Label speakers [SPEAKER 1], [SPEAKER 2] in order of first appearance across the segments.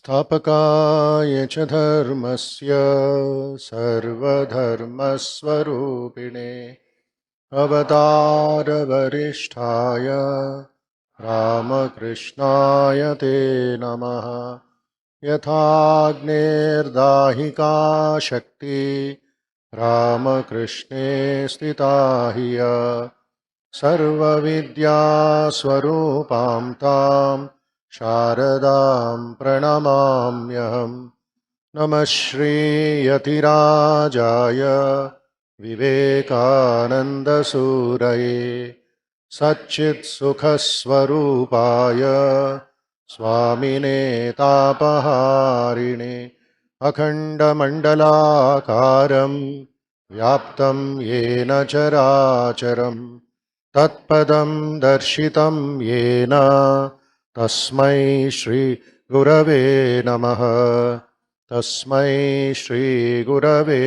[SPEAKER 1] स्थापकाय च धर्मस्य सर्वधर्मस्वरूपिणे अवतारवरिष्ठाय रामकृष्णाय ते नमः। यथाग्नेर्दाहिका शक्ति रामकृष्णे स्थिता ह्य सर्वविद्यास्वरूपां तां शारदां प्रणमाम्यहम्। नमः श्रीयतिराजाय विवेकानन्दसूरये सच्चित्सुखस्वरूपाय स्वामिने तापहारिणे अखण्डमण्डलाकारं व्याप्तं येन चराचरं तत्पदं दर्शितं येन तस्मै श्रीगुरवे नमः। तस्मै श्रीगुरवे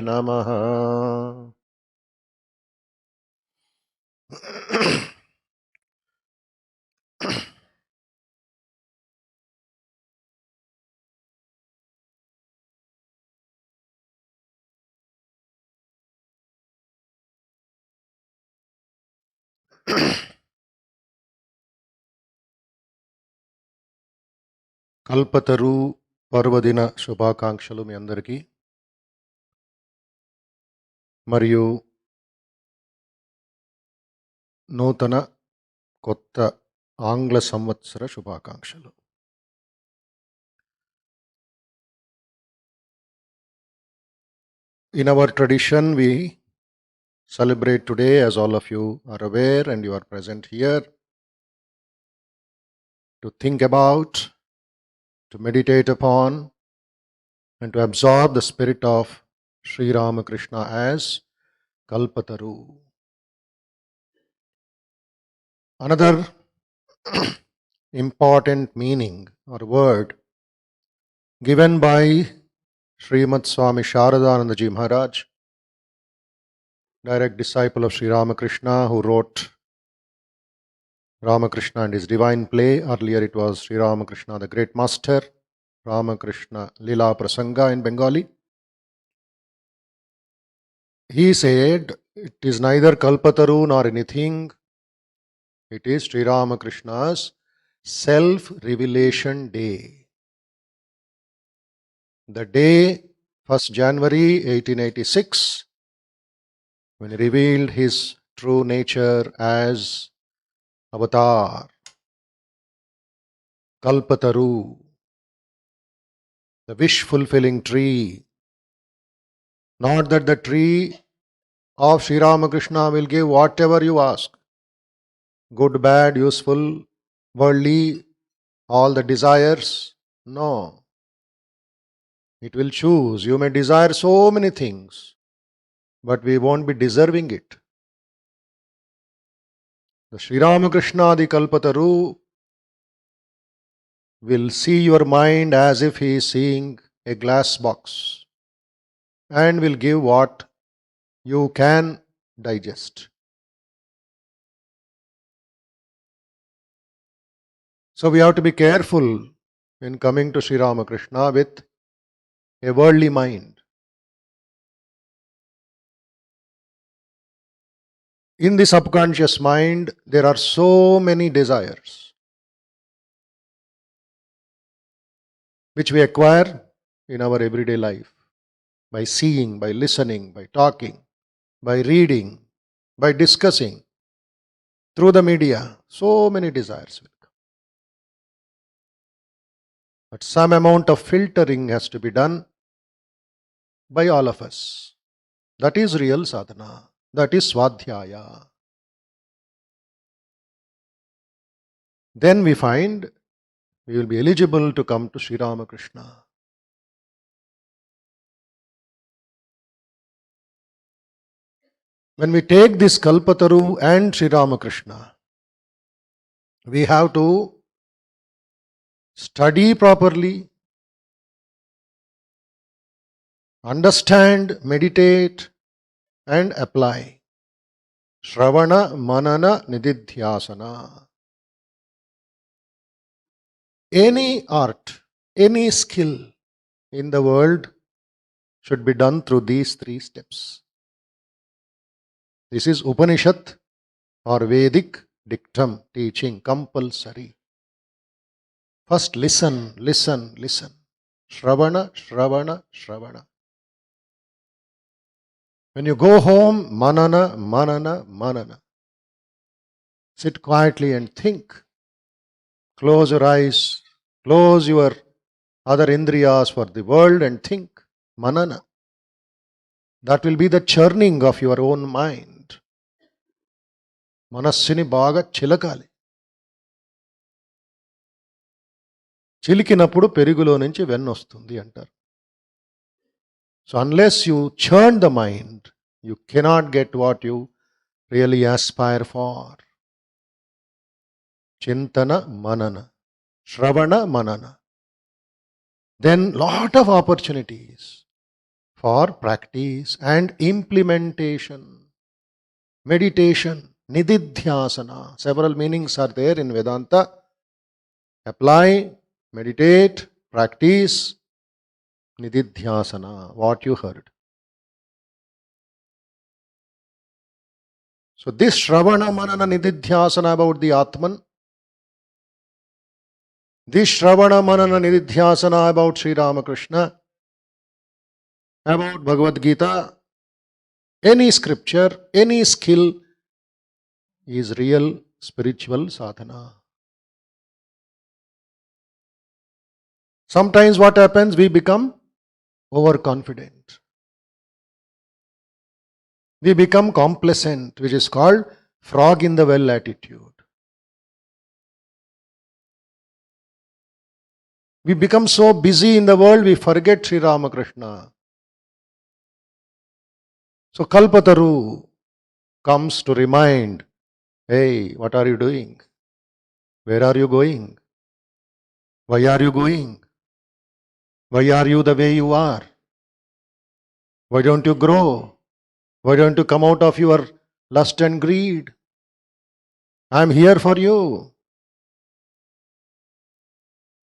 [SPEAKER 1] नमः। కల్పతరు పర్వదిన శుభాకాంక్షలు మీ అందరికీ, మరియు నూతన కొత్త ఆంగ్ల సంవత్సర శుభాకాంక్షలు. In our tradition, we celebrate today, as all of you are aware and you are present here, to think about, to meditate upon, and to absorb the spirit of Sri Ramakrishna as Kalpataru. Another important meaning or word given by Srimad Swami Sharadanandaji Maharaj, direct disciple of Sri Ramakrishna, who wrote Ramakrishna and his divine play. Earlier it was Sri Ramakrishna the Great Master, Ramakrishna Lila Prasanga in Bengali. He said, it is neither Kalpataru nor anything. It is Sri Ramakrishna's self-revelation day. The day, 1st January 1886, when he revealed his true nature as Avatar, Kalpataru, the wish-fulfilling tree. Not that the tree of Sri Ramakrishna will give whatever you ask, good, bad, useful, worldly, all the desires. No. It will choose. You may desire so many things, but we won't be deserving it. The Sri Ramakrishna, the Kalpataru, will see your mind as if he is seeing a glass box and will give what you can digest. So we have to be careful in coming to Sri Ramakrishna with a worldly mind. In the subconscious mind, there are so many desires which we acquire in our everyday life by seeing, by listening, by talking, by reading, by discussing, through the media. So many desires will come. But some amount of filtering has to be done by all of us. That is real sadhana. That is swadhyaya. Then we find we will be eligible to come to Sri Ramakrishna. When we take this Kalpataru and Sri Ramakrishna, we have to study properly, understand, meditate, and apply. Shravana, Manana, Nididhyasana. Any art Any skill in the world should be done through these 3 steps. This is Upanishad or Vedic dictum teaching, compulsory. First listen. Shravana, Shravana, Shravana. When you go home, manana. Sit quietly and think. Close your eyes, close your other indriyas for the world and think. Manana. That will be the churning of your own mind. మనస్సుని బాగా చిలకాలి. చిలికినప్పుడు పెరుగులో నుంచి వెన్నొస్తుంది అంటారు. So unless you churn the mind, you cannot get what you really aspire for. Chintana manana, Shravana manana. Then lot of opportunities for practice and implementation. Meditation, nididhyasana. Several meanings are there in Vedanta. Apply, meditate, practice, nididhyasana, what you heard. So this Shravana Manana Nididhyasana about the Atman, this Shravana Manana Nididhyasana about Sri Ramakrishna, about Bhagavad Gita, any scripture, any skill is real spiritual sadhana. Sometimes what happens, we become overconfident. We become complacent, which is called frog in the well attitude. We become so busy in the world, we forget Sri Ramakrishna. So Kalpataru comes to remind, hey, what are you doing? Where are you going? Why are you going? Why are you the way you are? Why don't you grow? Why don't you come out of your lust and greed? I am here for you.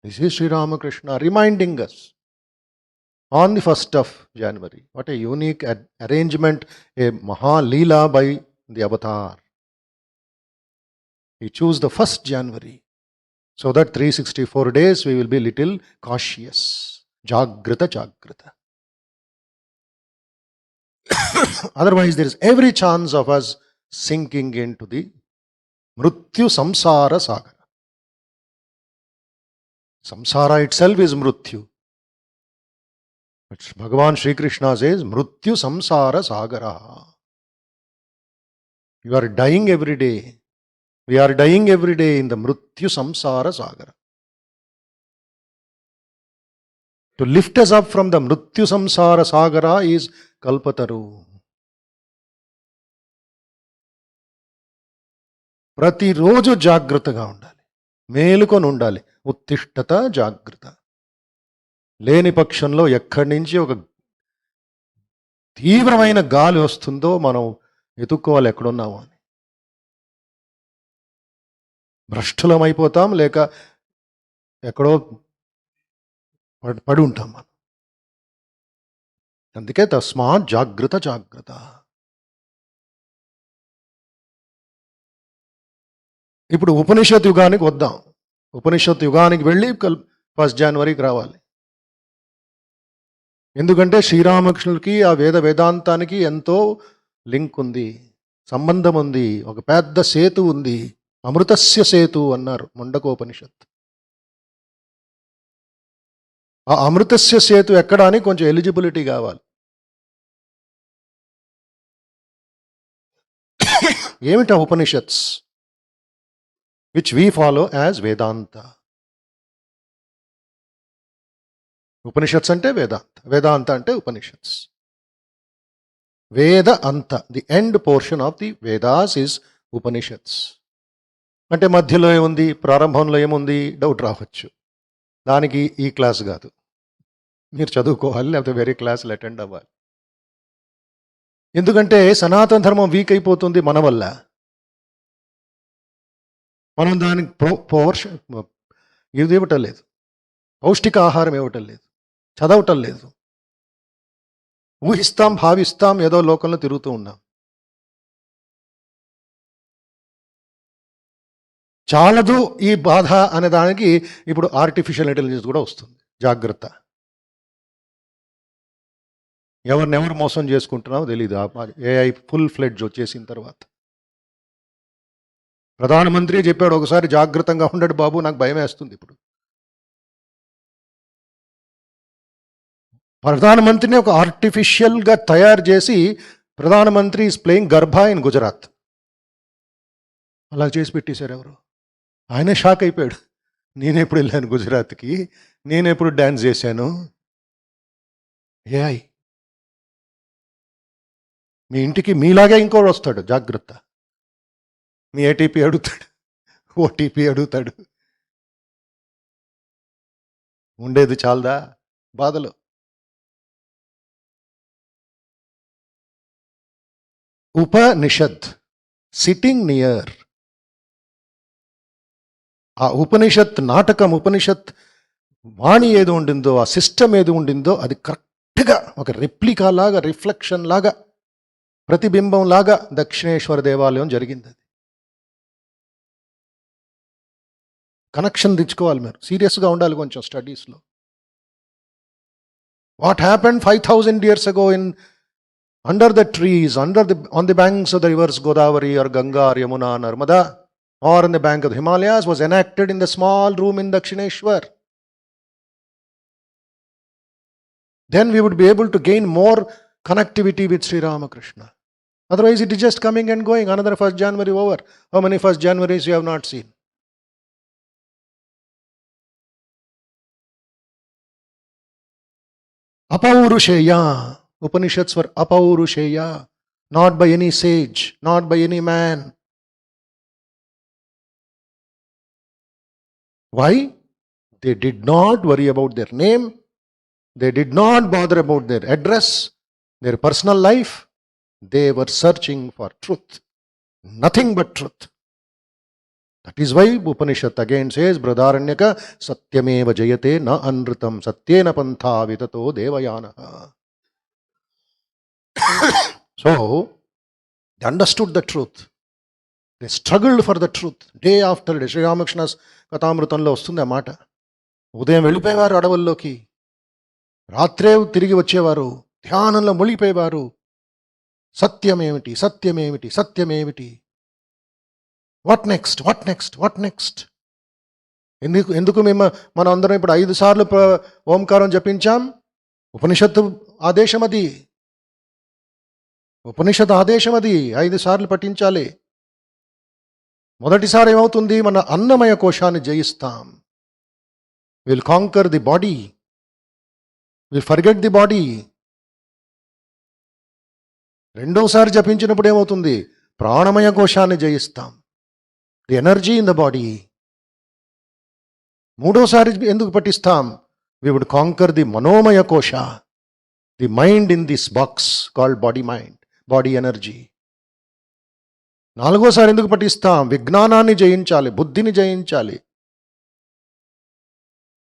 [SPEAKER 1] This is Sri Ramakrishna reminding us on the 1st of January. What a unique arrangement, a Maha Leela by the Avatar. He chose the 1st January so that 364 days we will be little cautious. Jagrata. Otherwise, there is every chance of us sinking into the Mrityu Samsara Sagara. Samsara itself is Mrityu. But Bhagavan Sri Krishna says, Mrityu Samsara Sagara. You are dying every day. We are dying every day in the Mrityu Samsara Sagara. To lift us up from the Mrityu Samsara Sagara is Kalpataru. ప్రతిరోజు జాగ్రత్తగా ఉండాలి, మేలుకొని ఉండాలి. ఉత్తిష్టత జాగ్రత్త. లేని పక్షంలో ఎక్కడి నుంచి ఒక తీవ్రమైన గాలి వస్తుందో మనం ఎతుక్కోవాలి ఎక్కడున్నామో అని. భ్రష్టులమైపోతాం, లేక ఎక్కడో పడి ఉంటాం మనం. అందుకే తస్మాత్ జాగ్రత్త. ఇప్పుడు ఉపనిషత్ యుగానికి వద్దాం. ఉపనిషత్ యుగానికి వెళ్ళి 1st జనవరికి రావాలి. ఎందుకంటే శ్రీరామకృష్ణుడికి ఆ వేదాంతానికి ఎంతో లింక్ ఉంది, సంబంధం ఉంది. ఒక పెద్ద సేతు ఉంది. అమృతస్య సేతు అన్నారు ముండకోపనిషత్. ఆ అమృతస్య సేతు ఎక్కడానికి కొంచెం ఎలిజిబిలిటీ కావాలి. ఏమిటా Upanishads which we follow as Vedanta. Upanishads ante Vedanta, Vedanta ante Upanishads. Veda anta, the end portion of the Vedas is Upanishads. అంటే మధ్యలో ఏముంది, ప్రారంభంలో ఏముంది డౌట్ రావచ్చు. దానికి ఈ క్లాస్ కాదు, మీరు చదువుకోవాలి, లేకపోతే వేరే క్లాసులు అటెండ్ అవ్వాలి. ఎందుకంటే సనాతన ధర్మం వీక్ అయిపోతుంది మన వల్ల. మనం దానికి ఇది ఇవ్వటం లేదు. పౌష్టికాహారం ఇవ్వటం లేదు, చదవటం లేదు, ఊహిస్తాం, భావిస్తాం, ఏదో లోకంలో తిరుగుతూ ఉన్నాం. చాలదు ఈ బాధ అనే దానికి ఇప్పుడు ఆర్టిఫిషియల్ ఇంటెలిజెన్స్ కూడా వస్తుంది. జాగ్రత్త, ఎవరినెవరు మోసం చేసుకుంటున్నామో తెలియదు. ఏఐ ఫుల్ ఫ్లెడ్జ్ వచ్చేసిన తర్వాత ప్రధానమంత్రి చెప్పాడు ఒకసారి, జాగ్రత్తగా ఉండడు బాబు, నాకు భయం వేస్తుంది. ఇప్పుడు ప్రధానమంత్రిని ఒక ఆర్టిఫిషియల్గా తయారు చేసి ప్రధానమంత్రి is playing Garba in Gujarat, అలా చేసి పెట్టేశారు ఎవరు. ఆయనే షాక్ అయిపోయాడు, నేనెప్పుడు వెళ్ళాను గుజరాత్కి, నేనెప్పుడు డ్యాన్స్ చేశాను. ఏఐ మీ ఇంటికి మీలాగే ఇంకోటి వస్తాడు, జాగ్రత్త. మీ ఏటీపీ అడుగుతాడు, ఓటీపీ అడుగుతాడు. ఉండేది చాలదా బాధలో. ఉపనిషత్, సిట్టింగ్ నియర్. ఆ ఉపనిషత్ నాటకం, ఉపనిషత్ వాణి ఏది ఉండిందో, ఆ సిస్టమ్ ఏది ఉండిందో, అది కరెక్ట్గా ఒక రెప్లికా లాగా, రిఫ్లెక్షన్ లాగా, ప్రతిబింబం లాగా దక్షిణేశ్వర దేవాలయం జరిగింది. అది కనెక్షన్ తెచ్చుకోవాలి మీరు, సీరియస్గా ఉండాలి కొంచెం స్టడీస్లో. What happened 5000 years ago in under the trees, on the banks of the rivers Godavari or Ganga or Yamuna or Narmada, or on the bank of the Himalayas, was enacted in the small room in Dakshineshwar. Then we would be able to gain more connectivity with Sri Ramakrishna. Otherwise it is just coming and going. Another 1st January over. How many 1st Januaries you have not seen? Apaurusheya. Upanishads were apaurusheya, not by any sage, not by any man. Why? They did not worry about their name. They did not bother about their address, their personal life. They were searching for truth, nothing but truth. That is why Upanishad again says, Bradaranyaka satyameva jayate na anritam satyena pantha vitato devayanaha. So, they understood the truth. They struggled for the truth. Day after day, Sri Ramakrishna's Kathamrutanlo వస్తుంది ఆ మాట. ఉదయం వెళ్ళిపోయేవారు అడవుల్లోకి, రాత్రే తిరిగి వచ్చేవారు, ధ్యానంలో మునిగిపోయేవారు. సత్యమేమిటి, సత్యమేమిటి, సత్యమేమిటి, what next, what next, what next. ఎందుకు మనం అందరం ఇప్పుడు 5 సార్లు ఓంకారం జపించాం? ఉపనిషత్తు ఆదేశం అది, ఉపనిషత్ ఆదేశం అది. 5 సార్లు పఠించాలి. మొదటిసారి ఏమవుతుంది? మన అన్నమయ కోశాన్ని జయిస్తాం. Will conquer the body, will forget the body. రెండోసారి జపించినప్పుడు ఏమవుతుంది? ప్రాణమయ కోశాన్ని జయిస్తాం, the energy in the body. మూడోసారి ఎందుకు పఠిస్తాం? వి వుడ్ కాంకర్ ది మనోమయ కోశ, the mind in this box called body mind, body energy. నాలుగోసారి ఎందుకు పఠిస్తాం? విజ్ఞానాన్ని జయించాలి, బుద్ధిని జయించాలి,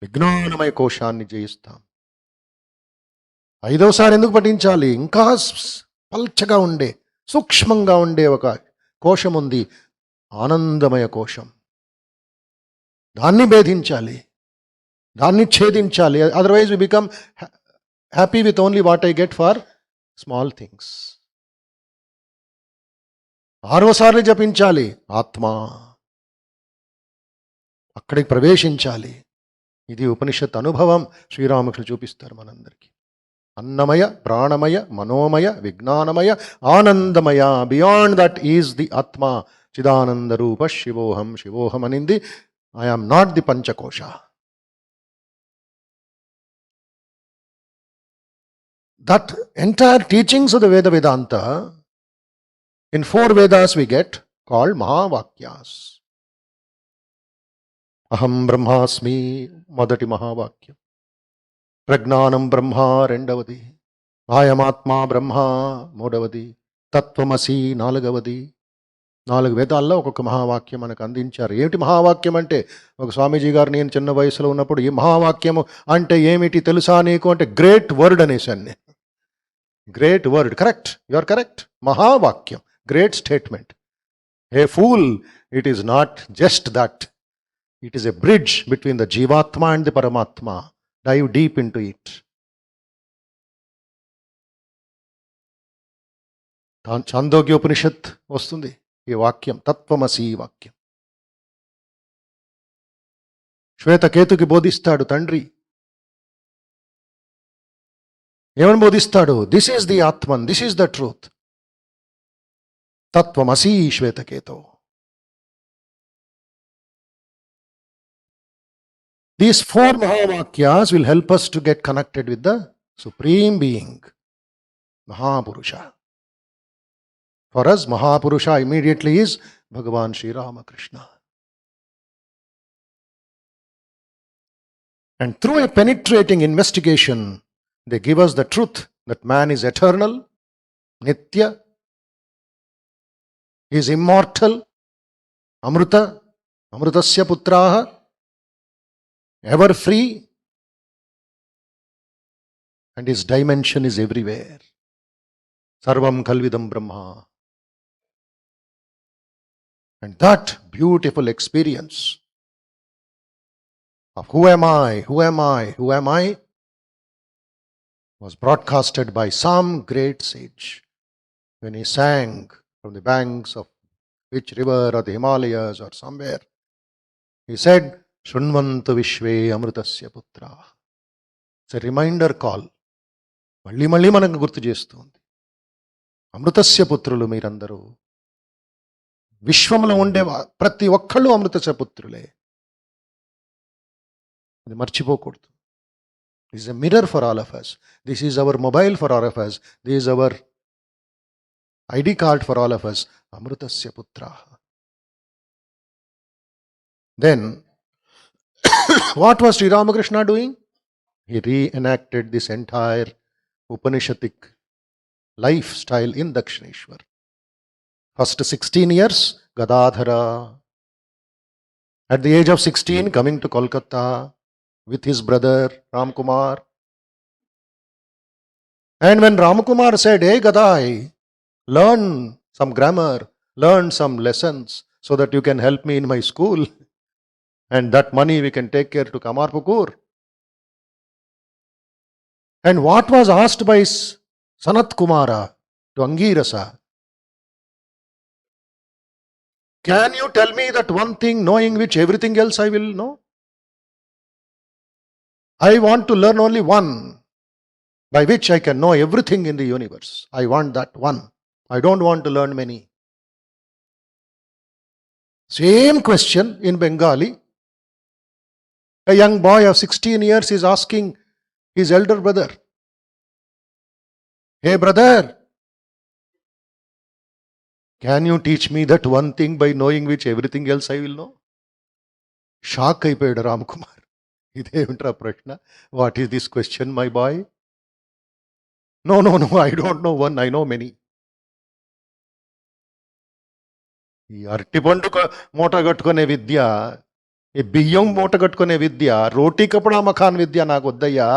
[SPEAKER 1] విజ్ఞానమయ కోశాన్ని జయిస్తాం. 5వసారి ఎందుకు పఠించాలి? ఇంకా పల్చగా ఉండే, సూక్ష్మంగా ఉండే ఒక కోశం ఉంది, ఆనందమయ కోశం. దాన్ని భేదించాలి, దాన్ని ఛేదించాలి. Otherwise we become happy with only what I get for small things. 6వసారి జపించాలి, ఆత్మ, అక్కడికి ప్రవేశించాలి. ఇది ఉపనిషత్ అనుభవం. శ్రీరామకృష్ణ చూపిస్తారు మనందరికీ. అన్నమయ, ప్రాణమయ, మనోమయ, విజ్ఞానమయ, ఆనందమయ. బియాండ్ దట్ ఈజ్ ది ఆత్మ. చిదానంద రూప శివోహం, శివోహం అనింది. ఐ ఆమ్ నాట్ ది పంచకోశ. That entire teachings of the Veda Vedanta in 4 Vedas we get called Mahavakyas. Aham Brahmasmi మొదటి మహావాక్యం, ప్రజ్ఞానం బ్రహ్మ రెండవది, ఆయమాత్మా బ్రహ్మ మూడవది, తత్వమసి నాలుగవది, 4 వేదాల్లో ఒక్కొక్క మహావాక్యం మనకు అందించారు. ఏమిటి మహావాక్యం అంటే? ఒక స్వామీజీ గారు నేను చిన్న వయసులో ఉన్నప్పుడు ఈ మహావాక్యము అంటే ఏమిటి తెలుసా నీకు అంటే గ్రేట్ వర్డ్ అనేసాను నేను. Great word, correct, you are correct. మహావాక్యం, great statement. A fool, it is not just that. It is a bridge between the జీవాత్మ అండ్ ది పరమాత్మ. Dive deep into it. Chandogyopanishad వస్తుంది ఈ వాక్యం, తత్వమసి వాక్యం. శ్వేతకేతుకి బోధిస్తాడు తండ్రి. ఏమని బోధిస్తాడు? దిస్ ఈజ్ ది ఆత్మన్, దిస్ ఈజ్ ద ట్రూత్. తత్వమసి శ్వేతకేతో. These 4 Mahavakyas will help us to get connected with the Supreme Being, Mahapurusha. For us, Mahapurusha immediately is Bhagavan Sri Ramakrishna. And through a penetrating investigation, they give us the truth that man is eternal, Nitya, is immortal, Amruta, Amrutasya Putraha, ever free, and his dimension is everywhere. Sarvam Kalvidam Brahma. And that beautiful experience of who am I, who am I, who am I, was broadcasted by some great sage when he sang from the banks of which river or the Himalayas or somewhere. He said, Shunvantu Vishve Amrutasya Putra. It's a reminder call. మళ్ళీ మళ్ళీ మనకు గుర్తు చేస్తుంది. అమృతస్య పుత్రులు మీరందరూ. విశ్వంలో ఉండే ప్రతి ఒక్కళ్ళు అమృతస్య పుత్రులే. అది మర్చిపోకూడదు. This is a mirror for all of us. This is our mobile for all of us. This is our ID card for all of us. Amrutasya Putra. Then what was Sri Ramakrishna doing? He reenacted this entire Upanishadic lifestyle in Dakshineshwar. First 16 years, Gadadhara. At the age of 16, coming to Kolkata with his brother Ramkumar. And when Ramkumar said, hey Gadai, learn some grammar, learn some lessons so that you can help me in my school. And that money we can take care to Kamarpukur. And what was asked by Sanat Kumara to Angirasa? Can you tell me that one thing knowing which everything else I will know? I want to learn only one by which I can know everything in the universe. I want that one. I don't want to learn many. Same question in Bengali. A young boy of 16 years is asking his elder brother, hey brother, can you teach me that one thing by knowing which everything else I will know? Shock అయిపోయాడు రామకుమార్. ఇదేమిట్రా ప్రశ్న? What is this question, my boy? No, I don't know one, I know many. ఈ అరటిపండు మూట కట్టుకునే విద్య, ఈ బియ్యం మూట కట్టుకునే విద్య, రోటీ కపడా మఖాన్ విద్య నాకు వద్దయ్యా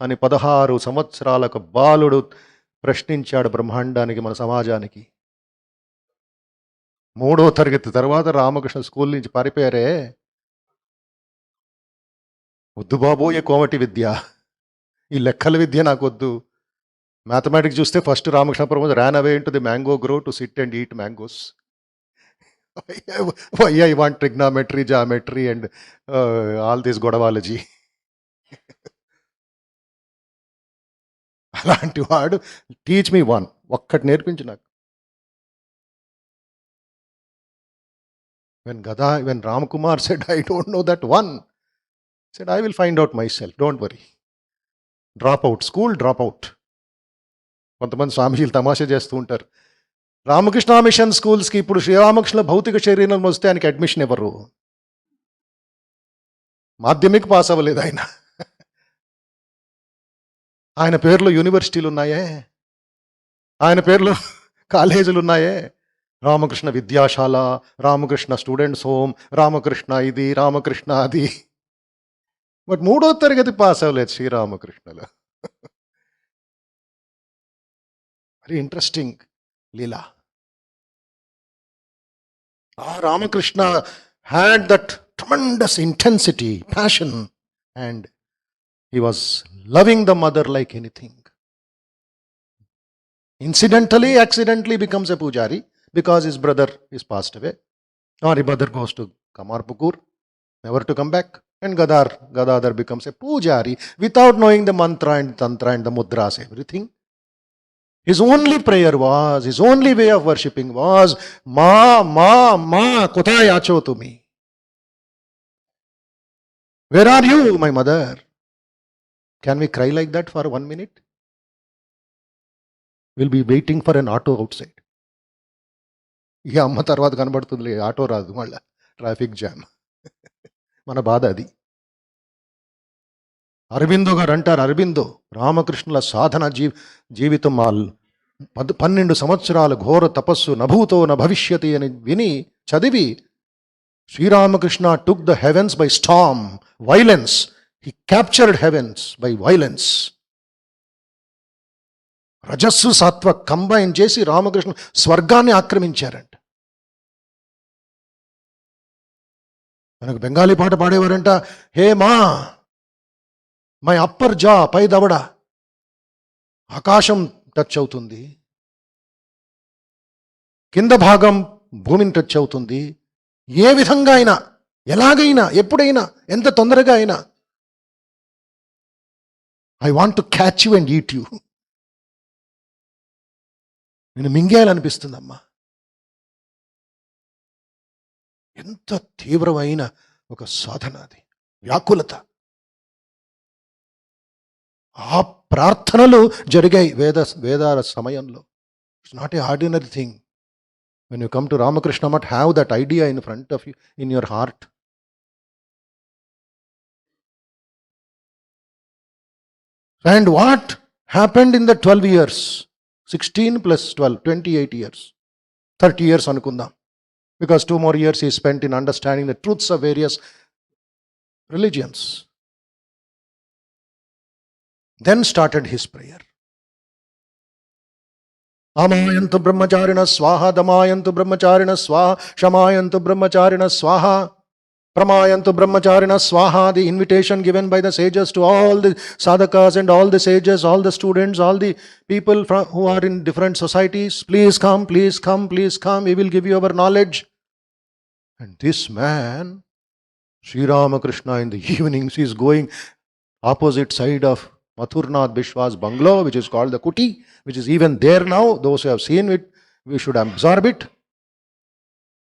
[SPEAKER 1] అని 16 సంవత్సరాలకు బాలుడు ప్రశ్నించాడు బ్రహ్మాండానికి, మన సమాజానికి. 3వ తరగతి తర్వాత రామకృష్ణ స్కూల్ నుంచి పారిపోయారే. వద్దు బాబోయే కోమటి విద్య, ఈ లెక్కల విద్య నాకు వద్దు. మ్యాథమెటిక్స్ చూస్తే first Ramakrishna Paramahamsa ran away into the mango grove to sit and eat mangoes. Why I want trigonometry, geometry and all this godavology. అలాంటి వాడు టీచ్ మీ వన్, ఒక్కటి నేర్పించు నాకు. When Ramkumar said, I don't know that one, said, I will find out myself, don't worry. Drop out, school drop out. కొంతమంది స్వామీజీలు తమాషా చేస్తూ ఉంటారు. రామకృష్ణ మిషన్ స్కూల్స్కి ఇప్పుడు శ్రీరామకృష్ణ భౌతిక శరీరం వస్తే ఆయనకి అడ్మిషన్ ఇవ్వరు. మాధ్యమిక పాస్ అవ్వలేదు ఆయన. ఆయన పేరులో యూనివర్సిటీలు ఉన్నాయే, ఆయన పేరులో కాలేజీలు ఉన్నాయే. రామకృష్ణ విద్యాశాల, రామకృష్ణ స్టూడెంట్స్ హోమ్, రామకృష్ణ ఇది, రామకృష్ణ అది. బట్ 3వ తరగతి పాస్ అవ్వలేదు శ్రీరామకృష్ణలో. వెరీ ఇంట్రెస్టింగ్ లీలా. Ramakrishna had that tremendous intensity, passion, and he was loving the mother like anything. Incidentally, accidentally becomes a pujari because his brother is passed away. Or his brother goes to Kamarpukur, never to come back. And Gadadhar becomes a pujari without knowing the mantra and tantra and the mudras, everything. His only prayer was, his only way of worshipping was, Ma, kothay acho tumi? Where are you, my mother? Can we cry like that for 1 minute? We'll be waiting for an auto outside. ఇక అమ్మ తర్వాత కనబడుతుంది, auto రాదు, మళ్ళా traffic jam. మన బాధ అది. అరబిందో గారు అంటారు, అరబిందో రామకృష్ణుల సాధన జీవితం 12 సంవత్సరాల ఘోర తపస్సు, నభూతో న భవిష్యతి అని విని చదివి, Sri Ramakrishna took the heavens by storm, violence. He captured heavens by violence. రజస్సు సత్వ కంబైన్ చేసి రామకృష్ణ స్వర్గాన్ని ఆక్రమించారంట. మనకు బెంగాలీ పాట పాడేవారంట, హే మా, మై అప్పర్ జా, పై దవడ ఆకాశం టచ్ అవుతుంది, కింద భాగం భూమిని టచ్ అవుతుంది. ఏ విధంగా అయినా, ఎలాగైనా, ఎప్పుడైనా, ఎంత తొందరగా అయినా, I want to catch you and eat you. నేను మింగేయాలనిపిస్తుందమ్మా. ఎంత తీవ్రమైన ఒక సాధన అది, వ్యాకులత. ఆ ప్రార్థనలు జరిగాయి వేదాల సమయంలో. It's not a ordinary thing. When you come to Ramakrishna Math, have that idea in front of you, in your heart. And what happened in the 12 years? 16 plus 12, 28 years. 30 years అనుకుందాం. Because 2 more years he spent in understanding the truths of various religions. Then started his prayer. Amayantu brahmacharina swaha, damayantu brahmacharina swaha, shamayantu brahmacharina swaha, pramayantu brahmacharina swaha. The invitation given by the sages to all the sadhakas and all the sages, all the students, all the people who are in different societies. Please come, please come, please come. We will give you our knowledge. And this man, Sri Ramakrishna, in the evenings, he is going opposite side of Mathurnath Bishwa's bungalow, which is called the Kuti, which is even there now. Those who have seen it, we should absorb it.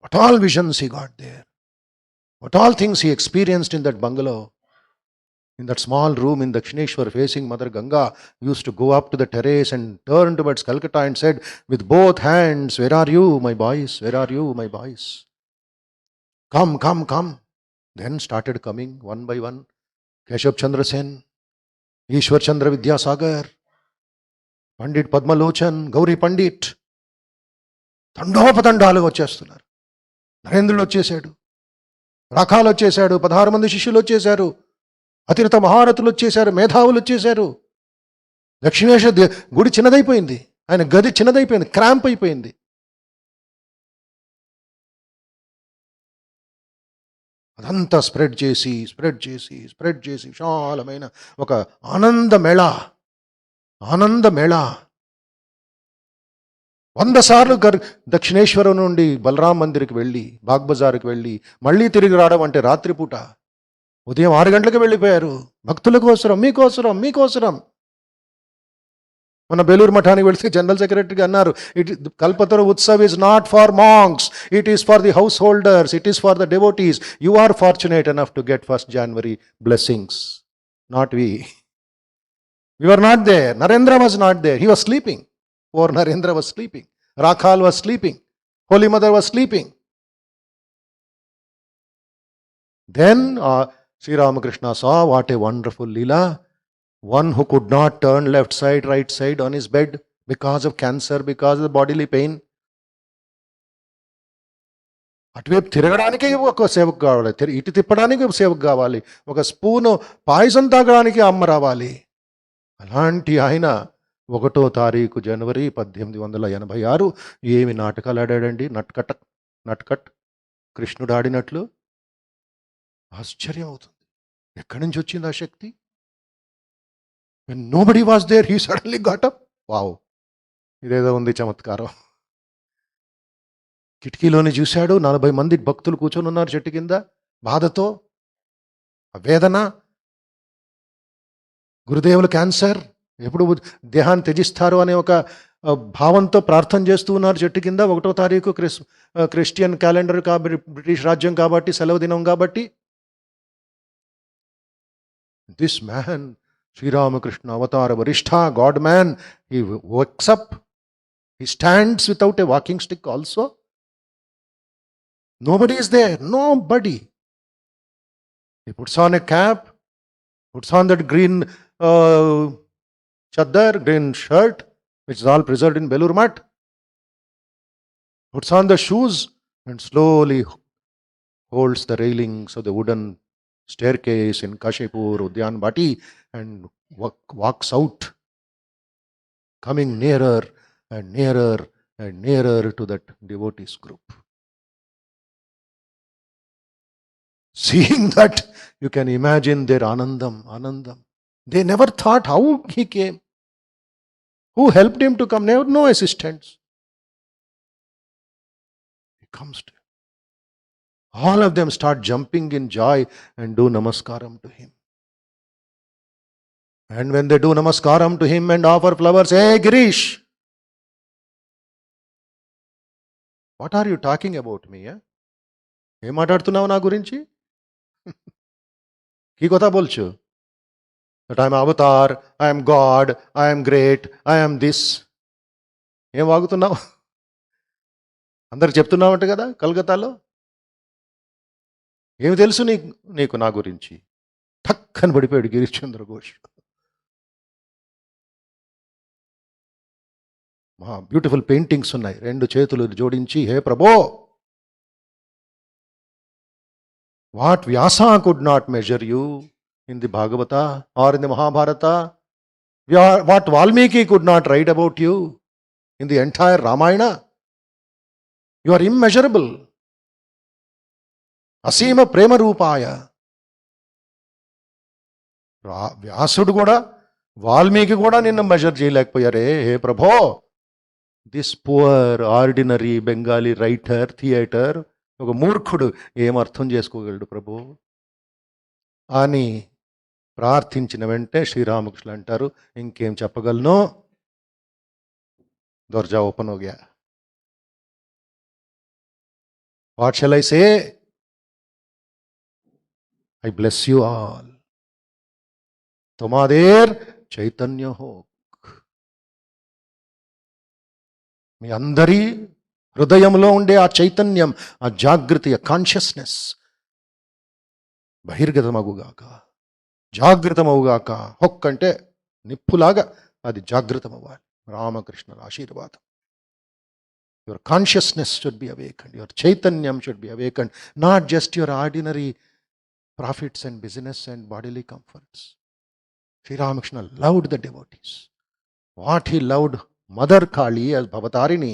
[SPEAKER 1] What all visions he got there. What all things he experienced in that bungalow. In that small room in Dakshineshwar facing Mother Ganga, he used to go up to the terrace and turn towards Calcutta and said, with both hands, where are you, my boys? Where are you, my boys? Come, come, come. Then started coming one by one. Keshav Chandra Sen, Ishwar Chandra Vidyasagar, Pandit Padmalochan, Gauri Pandit. తండోపతండాలు వచ్చేస్తున్నారు. నరేంద్రుడు వచ్చేసాడు, రాఖాలు వచ్చేసాడు, 16 మంది శిష్యులు వచ్చేశారు, అతిరత మహారథులు వచ్చేశారు, మేధావులు వచ్చేశారు. దక్షిణేశ గుడి చిన్నదైపోయింది, ఆయన గది చిన్నదైపోయింది, క్రాంప్ అయిపోయింది. అదంతా స్ప్రెడ్ చేసి విశాలమైన ఒక ఆనందమేళ. 100 సార్లు దక్షిణేశ్వరం నుండి బలరాం మందిర్కి వెళ్ళి, బాగ్ బజార్కి వెళ్ళి, మళ్ళీ తిరిగి రావడం అంటే రాత్రిపూట. ఉదయం 6 గంటలకు వెళ్ళిపోయారు. భక్తుల కోసరం, మీకోసరం. మన బేలూరు మఠానికి వెళితే జనరల్ సెక్రటరీగా అన్నారు, Kalpataru Utsav is not for monks, it is for the householders, it is for the devotees. You are fortunate enough to get 1st January blessings, not we. We were not there. Narendra was not there. He was sleeping. Poor Narendra was sleeping. Rakhal was sleeping. Holy Mother was sleeping. Then Sri Ramakrishna saw what a wonderful Leela. One who could not turn left side, right side on his bed because of cancer, because of the bodily pain. అటువైపు తిరగడానికి ఒక సేవకు కావాలి, ఇటు తిప్పడానికి ఒక సేవకు కావాలి, ఒక స్పూను పాయసం తాగడానికి అమ్మ రావాలి. అలాంటి ఆయన 1వ తారీఖు జనవరి 1886 ఏమి నాటకాలు ఆడాడండి. నట్కట్ కృష్ణుడు ఆడినట్లు. ఆశ్చర్యం అవుతుంది. ఎక్కడి నుంచి వచ్చింది ఆ శక్తి? When nobody was there, he suddenly got up. Wow, ఇదేదో ఉంది చమత్కారం. కిటికీలోని చూశాడు, 40 మంది భక్తులు కూర్చొని ఉన్నారు చెట్టు కింద, బాధతో, వేదన. గురుదేవులు క్యాన్సర్, ఎప్పుడు దేహాన్ని త్యజిస్తారు అనే ఒక భావంతో ప్రార్థన చేస్తూ ఉన్నారు చెట్టు కింద. 1వ తారీఖు క్రిస్టియన్ క్యాలెండర్ కాబట్టి, బ్రిటిష్ రాజ్యం కాబట్టి, సెలవు దినం కాబట్టి. దిస్ మ్యాన్, శ్రీరామకృష్ణ అవతార వరిష్ఠ, god man, he wakes up, he stands without a walking stick also. Nobody is there, nobody. He puts on a cap, puts on that green chaddar, green shirt, which is all preserved in Belur Math, puts on the shoes and slowly holds the railings of the wooden staircase in Kashipur, Udyan Bati, and walks out, coming nearer and nearer and nearer to that devotees group. Seeing that, you can imagine their anandam. They never thought how he came. Who helped him to come? Never, no assistants. He comes to him. All of them start jumping in joy and do namaskaram to him. And when they do namaskaram to him and offer flowers, hey Girish, what are you talking about me? ఏం మాట్లాడుతున్నావు నా గురించి? কি কথা বলছো? That I am avatar, I am God, I am great, I am this. ఏం వాగుతున్నావు? అందరికి చెప్తున్నావంట కదా కలకత్తాలో. ఏమి తెలుసు నీకు నా గురించి? ఠక్కని పడిపోయాడు గిరీష్ చంద్ర ఘోష్. మా బ్యూటిఫుల్ పెయింటింగ్స్ ఉన్నాయి, 2 చేతులు జోడించి, హే ప్రభో, what Vyasa could not measure you in the Bhagavata or in the Mahabharata, what Valmiki could not write about you in the entire Ramayana, you are immeasurable. Asima Prema Rupaya. వ్యాసుడు కూడా, వాల్మీకి కూడా నిన్ను measure చేయలేకపోయారే. హే ప్రభో, this poor ordinary Bengali writer, theatre, ఒక మూర్ఖుడు ఏం అర్థం చేసుకోగలడు ప్రభు అని ప్రార్థించిన వెంటనే శ్రీరామకృష్ణులు అంటారు, ఇంకేం చెప్పగలను, దర్జా ఓపెన్ హోగ్యా. What shall I say? I bless you all. తుమాదేర్ చైతన్య హోక్. మీ అందరి హృదయంలో ఉండే ఆ చైతన్యం, ఆ జాగృతి, ఆ కాన్షియస్నెస్ బహిర్గతమగుగాక, జాగృతమవుగాక. హొక్ అంటే నిప్పులాగా అది జాగృతమవ్వాలి. రామకృష్ణుల ఆశీర్వాదం. Your consciousness should be awakened, your చైతన్యం should be awakened, not just your ordinary profits and business and bodily comforts. Sri Ramakrishna loved the devotees. What he loved Mother Kali as Bhavatarini,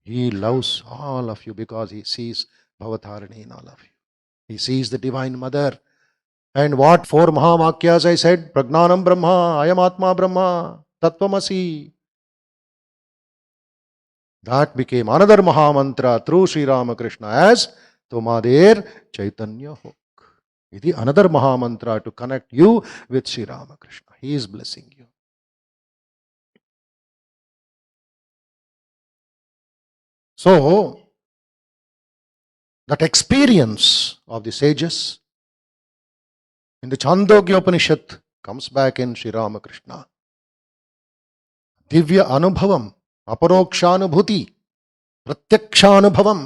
[SPEAKER 1] he loves all of you because he sees Bhavatarini in all of you. He sees the Divine Mother. And what 4 Mahavakyas I said, Pragnanam Brahma, Ayam Atma Brahma, Tattvamasi. That became another Mahamantra through Sri Ramakrishna as Tomader Chaitanya Ho. ఇది another మహామంత్ర to connect you with Sri Ramakrishna. He is blessing you. So that experience of the sages in the Chandogyopanishad comes back in Sri Ramakrishna. దివ్య అనుభవం, అపరోక్షానుభూతి, ప్రత్యక్షానుభవం.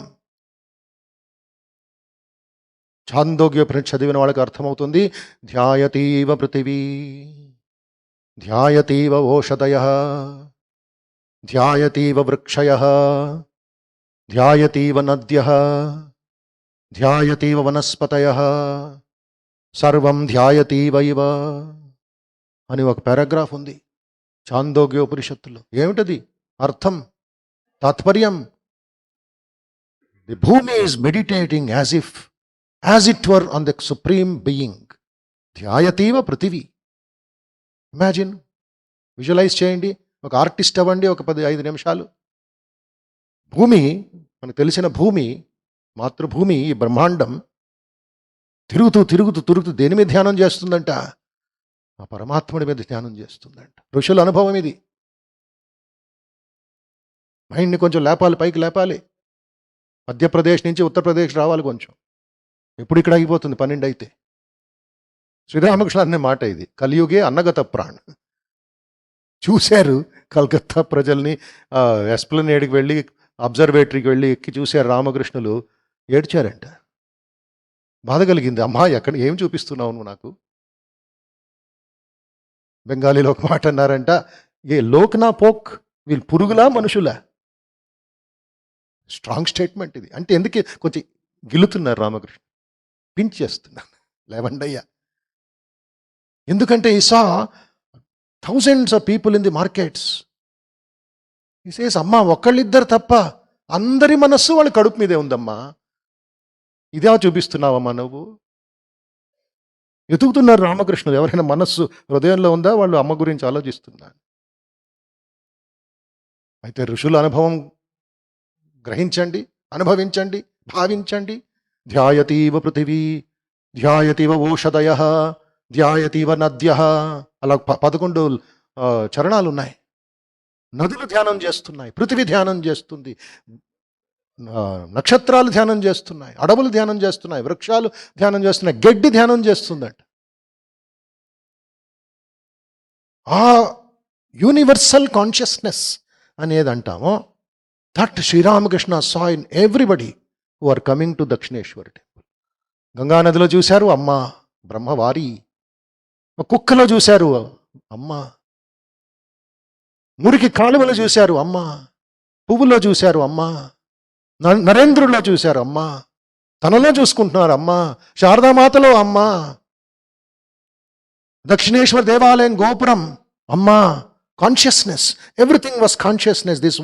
[SPEAKER 1] ఛాందోగ్యోపనిషత్ చదివిన వాళ్ళకి అర్థమవుతుంది. ధ్యాయతీవ పృథివీ, ధ్యాయతీవ ఓషధయః, ధ్యాయతీవ వృక్షయః, ధ్యాయతీవ నద్యః ధ్యాయతీవ వనస్పతయః సర్వం ధ్యాయతీవైవ అని ఒక పారాగ్రాఫ్ ఉంది చాందోగ్యోపనిషత్తులో. ఏమిటది అర్థం, తాత్పర్యం? ది భూమి is meditating as it were on the supreme being. ధ్యాయతీవ పృథివీ. ఇమాజిన్, విజువలైజ్ చేయండి. ఒక ఆర్టిస్ట్ అవ్వండి ఒక 5 నిమిషాలు. భూమి, మనకు తెలిసిన భూమి, మాతృభూమి, ఈ బ్రహ్మాండం తిరుగుతూ తిరుగుతూ తిరుగుతూ దేని మీద ధ్యానం చేస్తుందంట? ఆ పరమాత్ముడి మీద ధ్యానం చేస్తుందంట. ఋషుల అనుభవం ఇది. మైండ్ని కొంచెం లేపాలి, పైకి లేపాలి. మధ్యప్రదేశ్ నుంచి ఉత్తరప్రదేశ్ రావాలి కొంచెం. ఇప్పుడు ఇక్కడ అయిపోతుంది 12 అయితే. శ్రీరామకృష్ణ అనే మాట ఇది. కలియుగే అన్నగత ప్రాణ్. చూశారు కలకత్తా ప్రజల్ని, ఎస్ప్లనేడ్కి వెళ్ళి, అబ్జర్వేటరీకి వెళ్ళి ఎక్కి చూశారు రామకృష్ణులు. ఏడ్చారంట. బాధ కలిగింది. అమ్మా ఎక్కడ ఏం చూపిస్తున్నావు నువ్వు నాకు? బెంగాలీలో ఒక మాట అన్నారంట, ఏ లోక్నా పోక్, వీళ్ళు పురుగులా మనుషులా? స్ట్రాంగ్ స్టేట్మెంట్ ఇది. అంటే ఎందుకే కొంచెం గిలుతున్నారు రామకృష్ణ, పించ్ చేస్తున్నారు, లేవండయ్యా. ఎందుకంటే he saw thousands of people in the markets. He says అమ్మా ఒక్కళ్ళిద్దరు తప్ప అందరి మనస్సు వాళ్ళ కడుపు మీదే ఉందమ్మా. ఇదే చూపిస్తున్నావమ్మా నువ్వు? ఎతుకుతున్నారు రామకృష్ణుడు. ఎవరైనా మనస్సు హృదయంలో ఉందా? వాళ్ళు అమ్మ గురించి ఆలోచిస్తున్నారు. అయితే ఋషుల అనుభవం గ్రహించండి, అనుభవించండి, భావించండి. ధ్యాయతీవ పృథివీ, ధ్యాయతీవ ఓషధయ, ధ్యాయతీవ నద్య. అలా 11 చరణాలు ఉన్నాయి. నదులు ధ్యానం చేస్తున్నాయి, పృథివీ ధ్యానం చేస్తుంది, నక్షత్రాలు ధ్యానం చేస్తున్నాయి, అడవులు ధ్యానం చేస్తున్నాయి, వృక్షాలు ధ్యానం చేస్తున్నాయి, గడ్డి ధ్యానం చేస్తుందంట. ఆ యూనివర్సల్ కాన్షియస్నెస్ అనేది అంటామో, that Sri Ramakrishna saw in everybody who are coming to Dakshineswar temple. గంగానదిలో చూశారు అమ్మ బ్రహ్మవారి, కుక్కలో చూశారు అమ్మ, మురికి కాలువలో చూశారు అమ్మ, పువ్వులో చూశారు అమ్మ, నరేంద్రుల్లో చూశారు అమ్మ, తనలో చూసుకుంటున్నారు అమ్మ, శారదామాతలో అమ్మ, దక్షిణేశ్వర దేవాలయం గోపురం అమ్మ. Consciousness, everything was consciousness. This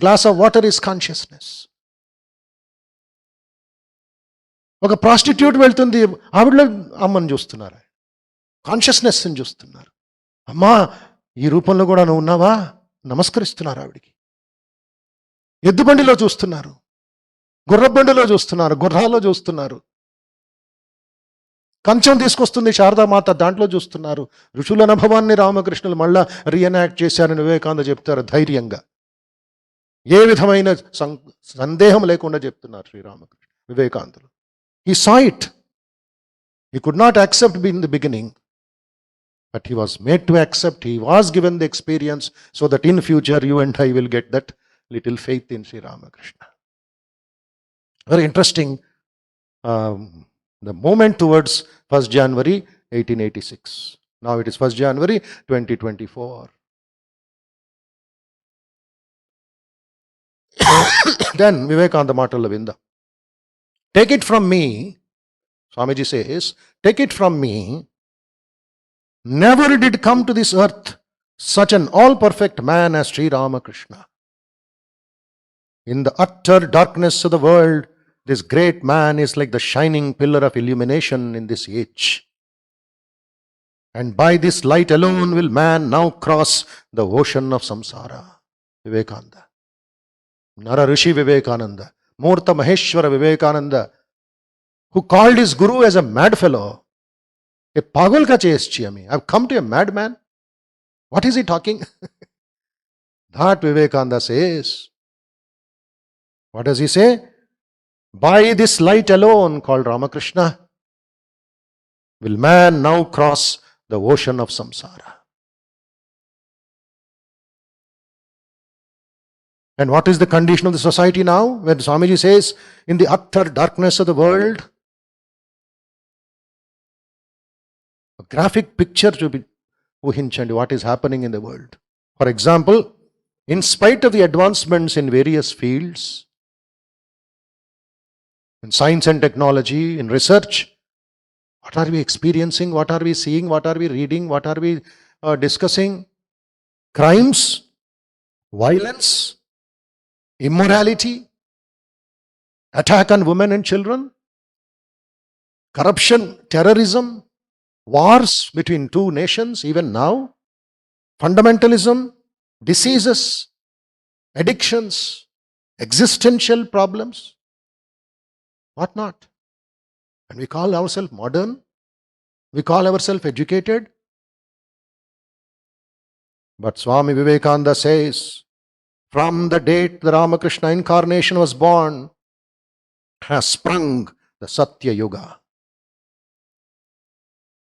[SPEAKER 1] glass of water is consciousness. ఒక ప్రాస్టిట్యూట్ వెళ్తుంది, ఆవిడలో అమ్మని చూస్తున్నారు, కాన్షియస్నెస్ని చూస్తున్నారు. అమ్మా ఈ రూపంలో కూడా నువ్వు ఉన్నావా? నమస్కరిస్తున్నారు ఆవిడికి. ఎద్దుబండిలో చూస్తున్నారు, గుర్రబండిలో చూస్తున్నారు, గుర్రాల్లో చూస్తున్నారు, కంచం తీసుకొస్తుంది శారదామాత, దాంట్లో చూస్తున్నారు. ఋషుల అనుభవాన్ని రామకృష్ణులు మళ్ళా రీఎనాక్ట్ చేశారని వివేకానంద చెప్తారు ధైర్యంగా. ఏ విధమైన సందేహం లేకుండా చెప్తున్నారు Sri Ramakrishna వివేకానందులు. He saw it. He could not accept in the beginning, but he was made to accept. He was given the experience so that in future you and I will get that little faith in Sri Ramakrishna. Very interesting. The moment towards 1st January 1886. Now it is 1st January 2024. Then Vivekananda Matala Vinda. Take it from me, Swamiji says, take it from me, never did come to this earth such an all-perfect man as Sri Ramakrishna. In the utter darkness of the world, this great man is like the shining pillar of illumination in this age. And by this light alone will man now cross the ocean of samsara. Vivekananda. Nara Rishi Vivekananda. Murta Maheshwara Vivekananda, who called his guru as a mad fellow. A pagal ka cheschi ami. I've come to a madman. What is he talking? That Vivekananda says. What does he say? By this light alone, called Ramakrishna, will man now cross the ocean of samsara. And what is the condition of the society now? When Swamiji says, in the utter darkness of the world, a graphic picture to be uhinchandi what is happening in the world. For example, in spite of the advancements in various fields, in science and technology, in research. What are we experiencing? What are we seeing? What are we reading? What are we discussing? Crimes, violence, immorality, attack on women and children, corruption, terrorism, wars between two nations, even now, fundamentalism, diseases, addictions, existential problems, what not? And we call ourselves modern, we call ourselves educated. But Swami Vivekananda says, from the date the Ramakrishna incarnation was born, has sprung the Satya Yuga.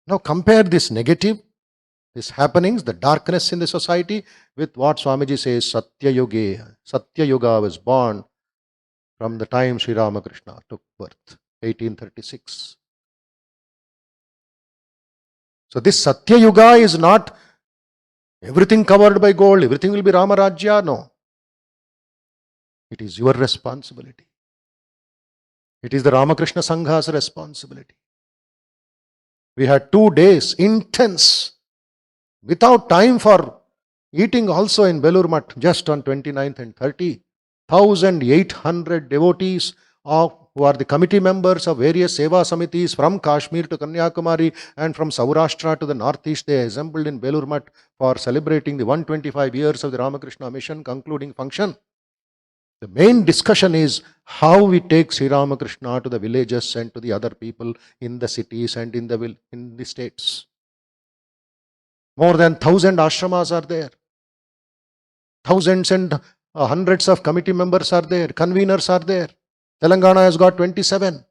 [SPEAKER 1] Now compare this negative, these happenings, the darkness in the society, with what Swamiji says, Satya Yuga. Satya Yuga was born from the time Sri Ramakrishna took birth, 1836. So this Satya Yuga is not everything covered by gold, everything will be Rama Rajya. No. It is your responsibility. It is the Ramakrishna Sangha's responsibility. We had 2 days, intense, without time for eating also in Belur Math, just on 29th and 30th. 1,800 devotees who are the committee members of various Seva Samitis from Kashmir to Kanyakumari and from Saurashtra to the northeast, they assembled in Belur Math for celebrating the 125 years of the Ramakrishna mission concluding function. The main discussion is how we take Sri Ramakrishna to the villages and to the other people in the cities and in the states. More than 1,000 ashramas are there. Thousands and hundreds of committee members are there. Conveners are there. Telangana has got 27.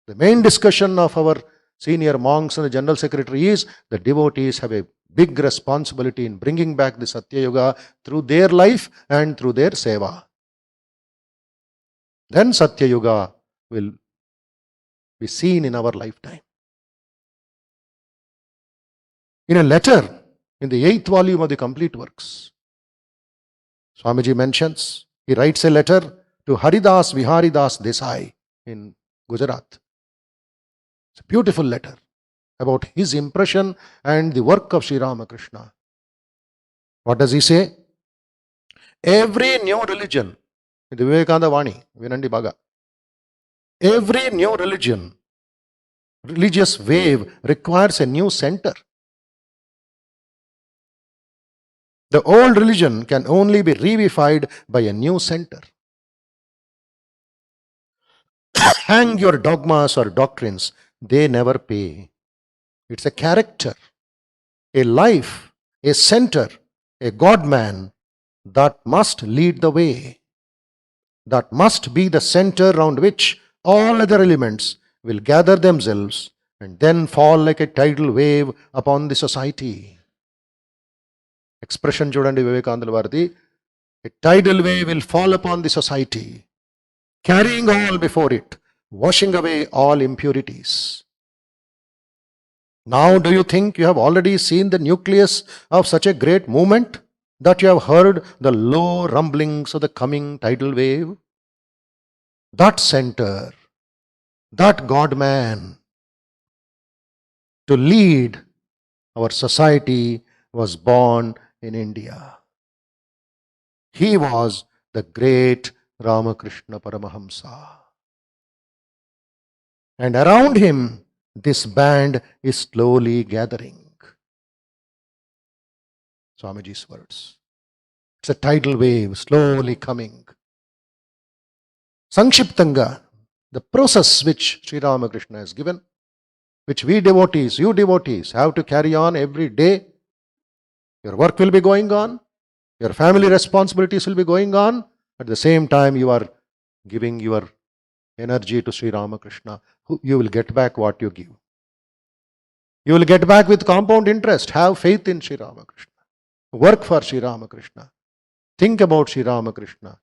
[SPEAKER 1] The main discussion of our senior monks and the general secretary is the devotees have a big responsibility in bringing back the Satya Yuga through their life and through their seva. Then Satya Yuga will be seen in our lifetime. In a letter in the 8th volume of the Complete Works, Swamiji mentions, he writes a letter to Haridas Viharidas Desai in Gujarat. It's a beautiful letter about his impression and the work of Sri Ramakrishna. What does he say? Every new religion, in the Vivekananda Vani, Vinandi Bhaga, every new religious wave requires a new center. The old religion can only be revivified by a new center. Hang your dogmas or doctrines, they never pay. It's a character, a life, a center, a God-man that must lead the way. That must be the center around which all other elements will gather themselves and then fall like a tidal wave upon the society. Expression chudandi Vivekananda Vardi, a tidal wave will fall upon the society, carrying all before it, washing away all impurities. Now do you think you have already seen the nucleus of such a great movement, that you have heard the low rumblings of the coming tidal wave? That center, that God-man to lead our society was born in India. He was the great Ramakrishna Paramahamsa. And around him, this band is slowly gathering. Swamiji's words. It's a tidal wave slowly coming. Sankshiptanga, the process which Sri Ramakrishna has given, which we devotees, you devotees, have to carry on every day. Your work will be going on, your family responsibilities will be going on. At the same time, you are giving your energy to Sri Ramakrishna. You will get back what you give. You will get back with compound interest. Have faith in Sri Ramakrishna. Work for Sri Ramakrishna. Think about Sri Ramakrishna.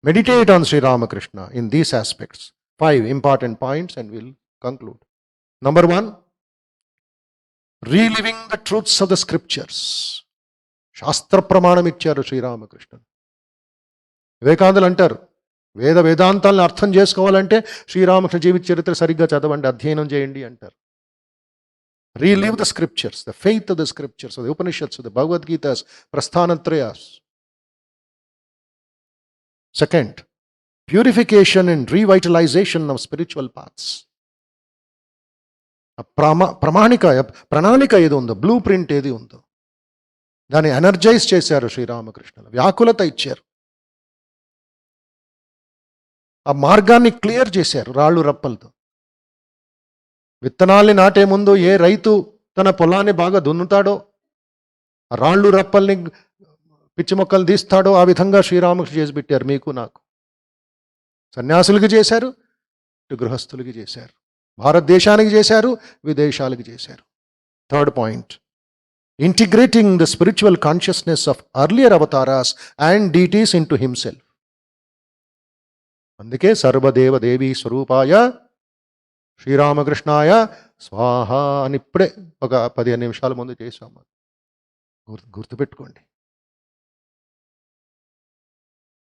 [SPEAKER 1] Meditate on Sri Ramakrishna in these aspects. 5 important points and we'll conclude. Number 1, reliving the truths of the scriptures. Shastra pramanam ichcharu Sri Ramakrishna. Vivekananda antaru, వేదాంతాలను అర్థం చేసుకోవాలంటే శ్రీరామకృష్ణ జీవిత చరిత్ర సరిగ్గా చదవండి, అధ్యయనం చేయండి అంటారు. Relive the scriptures, the faith of the scriptures, of the Upanishads, of the Bhagavad Gitas, Prasthanatrayas. Second, purification and revitalization of spiritual paths. ప్రణాళిక ఏది ఉందో, బ్లూ ప్రింట్ ఏది ఉందో దాన్ని ఎనర్జైజ్ చేశారు శ్రీరామకృష్ణులు, వ్యాకులత ఇచ్చారు, ఆ మార్గాన్ని క్లియర్ చేశారు రాళ్ళు రప్పలతో. విత్తనాల్ని నాటే ముందు ఏ రైతు తన పొలాన్ని బాగా దున్నుతాడో, రాళ్ళు రప్పల్ని పిచ్చి మొక్కలు తీస్తాడో, ఆ విధంగా శ్రీరామకృష్ణ చేసి పెట్టారు మీకు నాకు. సన్యాసులకి చేశారు, గృహస్థులకి చేశారు, భారతదేశానికి చేశారు, విదేశాలకు చేశారు. Third point, integrating the spiritual consciousness of earlier avatars and deities in to himself. అందుకే సర్వదేవ దేవీ స్వరూపాయ శ్రీరామకృష్ణాయ స్వాహ అని ఇప్పుడే ఒక 15 నిమిషాల ముందు చేశాము. గుర్తుపెట్టుకోండి,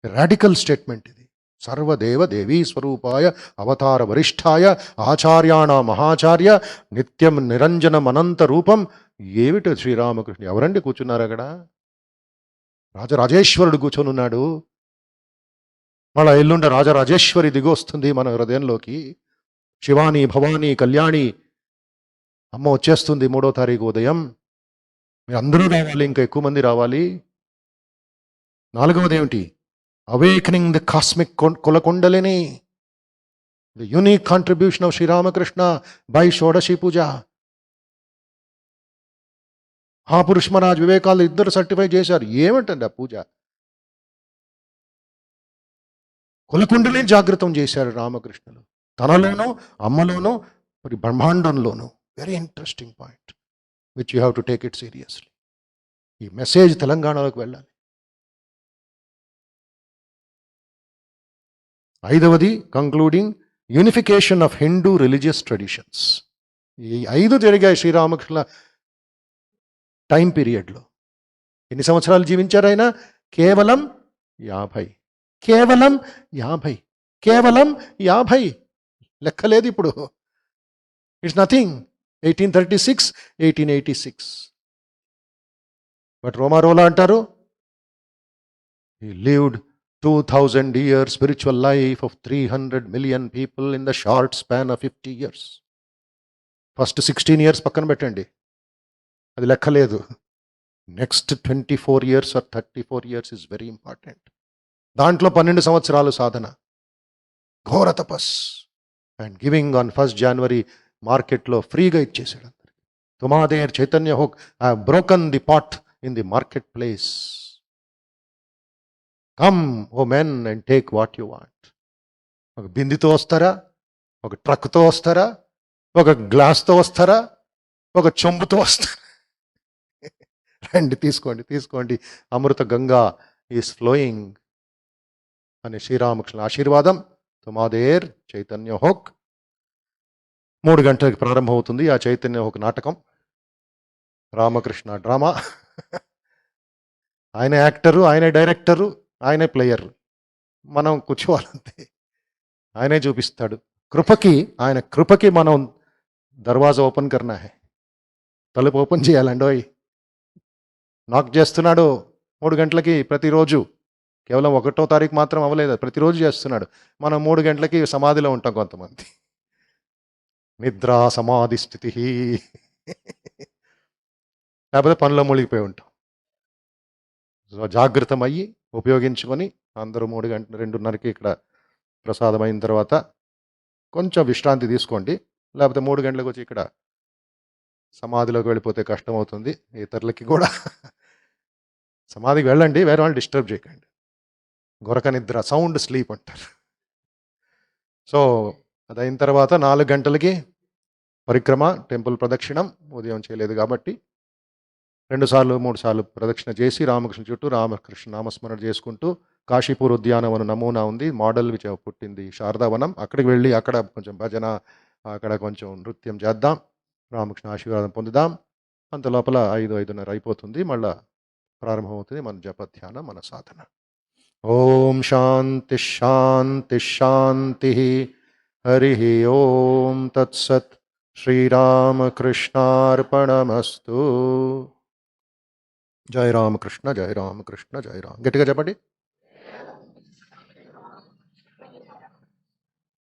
[SPEAKER 1] రాడికల్ స్టేట్మెంట్ ఇది. సర్వదేవ దేవీ స్వరూపాయ అవతార వరిష్ఠాయ ఆచార్యాణ మహాచార్య నిత్యం నిరంజనం అనంత రూపం. ఏమిటి శ్రీరామకృష్ణ? ఎవరండి కూర్చున్నారు అక్కడ? రాజరాజేశ్వరుడు కూర్చొని ఉన్నాడు. మళ్ళా ఎల్లుండ రాజరాజేశ్వరి దిగొస్తుంది మన హృదయంలోకి. శివాని భవానీ కళ్యాణి అమ్మ వచ్చేస్తుంది 3వ తారీఖు ఉదయం. మీరు అందరూ రావాలి, ఇంకా ఎక్కువ మంది రావాలి. 4వది ఏమిటి? అవేకనింగ్ ది కాస్మిక్ కులకుండలిని, the unique contribution of Sri Ramakrishna by షోడశి పూజ. మహాపురుష్ మహారాజ్ వివేకానంద ఇద్దరు సర్టిఫై చేశారు. ఏమిటండి ఆ పూజ? కులకుండలిని జాగృతం చేశారు రామకృష్ణులు, తనలోనూ అమ్మలోనూ మరి బ్రహ్మాండంలోనూ. Very interesting point which you have to take it seriously. ఈ మెసేజ్ తెలంగాణలోకి వెళ్ళాలి. 5వది concluding unification of Hindu religious traditions. ఈ 5 జరిగాయి శ్రీరామకృష్ణ టైం పీరియడ్లో. ఎన్ని సంవత్సరాలు జీవించారు ఆయన? కేవలం 50. కేవలం 50. కేవలం 50. లెక్కలేదు ఇప్పుడు. It's nothing. 1836, 1886. బట్ రోమారోలా అంటారు, he lived 2000 years spiritual life of 300 million people in the short span of 50 years. First 16 years పక్కన పెట్టండి, అది లెక్కలేదు. Next 24 years or 34 years is very important. దాంట్లో 12 సంవత్సరాలు సాధన, ఘోర తపస్, and giving on 1st January మార్కెట్లో ఫ్రీగా ఇచ్చేసాడు అందరికి. తుమాదేర్ చైతన్య హోక్, I have broken the pot in the marketplace. Come O men and take what you want. ఒక బిందితో వస్తారా, ఒక ట్రక్తో వస్తారా, ఒక గ్లాస్తో వస్తారా, ఒక చెంబుతో వస్తారా? రండి, తీసుకోండి, తీసుకోండి, అమృత గంగా ఈస్ ఫ్లోయింగ్ అనే శ్రీరామకృష్ణ ఆశీర్వాదం. తుమాదేర్ చైతన్య హోక్ 3 గంటలకు ప్రారంభమవుతుంది. ఆ చైతన్య హోక్ నాటకం, రామకృష్ణ డ్రామా. ఆయన యాక్టరు, ఆయన డైరెక్టరు, ఆయనే ప్లేయర్. మనం కూర్చోవాలంతే, ఆయనే చూపిస్తాడు. ఆయన కృపకి మనం దర్వాజా ఓపెన్ కర్నా హై, తలుపు ఓపెన్ చేయాలండోయ్. నాక్ చేస్తున్నాడు 3 గంటలకి ప్రతిరోజు. కేవలం 1వ తారీఖు మాత్రం అవ్వలేదు, ప్రతిరోజు చేస్తున్నాడు. మనం 3 గంటలకి సమాధిలో ఉంటాం కొంతమంది. నిద్రా సమాధి స్థితి, లేకపోతే పనిలో మునిగిపోయి ఉంటాం. జాగృతమయ్యి ఉపయోగించుకొని అందరూ 3 గంటల 2:30కి ఇక్కడ ప్రసాదం అయిన తర్వాత కొంచెం విశ్రాంతి తీసుకోండి. లేకపోతే 3 గంటలకు వచ్చి ఇక్కడ సమాధిలోకి వెళ్ళిపోతే కష్టం అవుతుంది ఇతరులకి కూడా. సమాధికి వెళ్ళండి, వేరే వాళ్ళు డిస్టర్బ్ చేయకండి. గొరక నిద్ర, సౌండ్ స్లీప్ అంటారు. సో అది అయిన తర్వాత 4 గంటలకి పరిక్రమ, టెంపుల్ ప్రదక్షిణం. ఉదయం చేయలేదు కాబట్టి 2 సార్లు 3 సార్లు ప్రదక్షిణ చేసి రామకృష్ణ చుట్టూ రామకృష్ణ నామస్మరణ చేసుకుంటూ కాశీపూర్ ఉద్యానవనం నమూనా ఉంది, మోడల్ పుట్టింది శారదావనం. అక్కడికి వెళ్ళి అక్కడ కొంచెం భజన, అక్కడ కొంచెం నృత్యం చేద్దాం, రామకృష్ణ ఆశీర్వాదం పొందుదాం. అంత లోపల 5, 5:30 అయిపోతుంది. మళ్ళా ప్రారంభమవుతుంది మన జపధ్యానం, మన సాధన. ఓం శాంతి శాంతి శాంతి. హరి ఓం తత్సత్. శ్రీరామకృష్ణార్పణమస్తు. జై రామకృష్ణ, జై రామకృష్ణ, జై రామ్. గట్టిగా చెప్పండి.